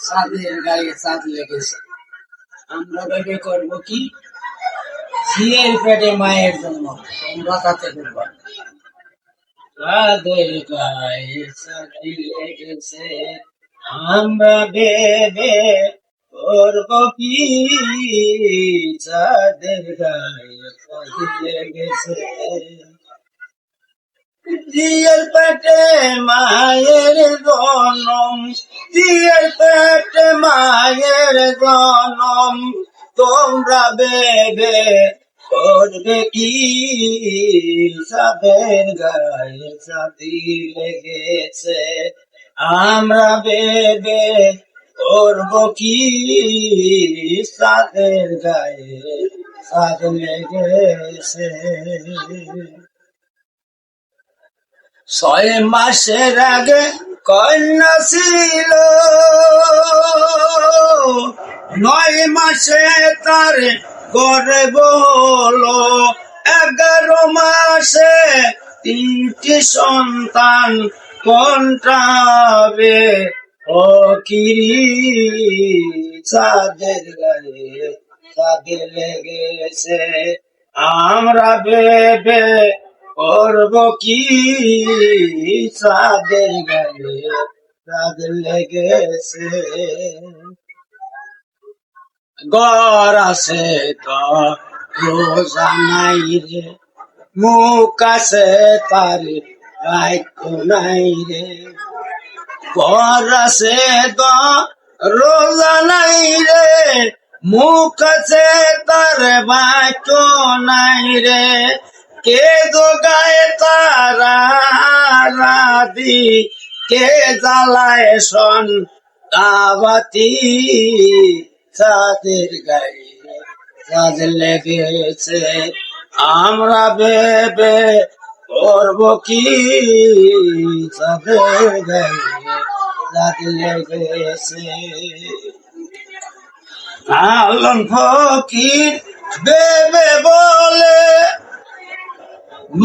চাঁদের গায়ে চাঁদ লেগেছে, আমরা ভেবে করবো কি ঝিয়ের পেটে মায়ের জন্য, তোমরা তাতে করবা। চাঁদের গায়ে চাঁদ লেগেছে, আমরা ভেবে করবো কি চাঁদের গায়ে চাঁদ লেগেছে। জিয়ের পেটে মায়ের জনম, জিয়ের পেটে মায়ের জনম, তোমরা ভেবে করবে কি চাঁদের গায়ে চাঁদি লেগেছে, আমরা ভেবে করবো কি চাঁদের গায়ে চাঁদ লেগেছে। 6 মাসের আগে কন্যা ছিল, 9 মাসে তার গর্ভ হলো, 11 মাসে 3টি সন্তান, কোনটা হবে ও কিরি চাঁদের গায়ে চাঁদ লেগেছে, আমরা ভেবে করবো কি চাঁদের গায়ে চাঁদ লেগেছে। ঘর আছে তো রোজা নাই রে, মুখ আছে তার বাক্য নাই রে। ঘর আছে তো রোজা নাই রে, মুখ আছে তার বাক্য নাই রে। কে যোগায় তারা রাধি, কে জ্বালায় সন দাবাতি, চাঁদের গায়ে চাঁদ লেগেছে, আমরা ভেবে করবো কি চাঁদের গায়ে চাঁদ লেগেছে। আলম ফকির ভেবে বলে,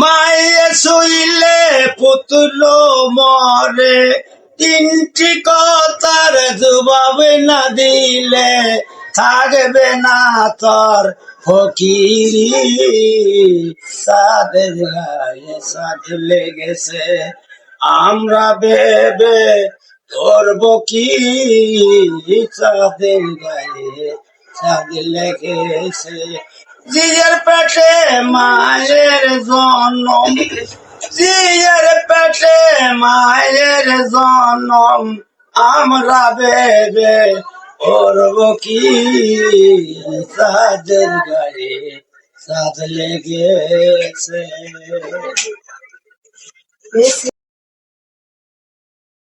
মায়ে শুইলে পুতুল মরে, 3টি কথার জবাব না দিলে থাকবে না তোর ফকিরি, চাঁদের গায়ে চাঁদ লেগেছে, আমরা ভেবে করবো কি চাঁদের গায়ে চাঁদ লেগেছে। জিয়ের পেটে মায়ের জনম, জিয়ের পেটে মায়ের জনম, আমরা ভেবে করবো কি চাঁদের গায়ে চাঁদ লেগেছে।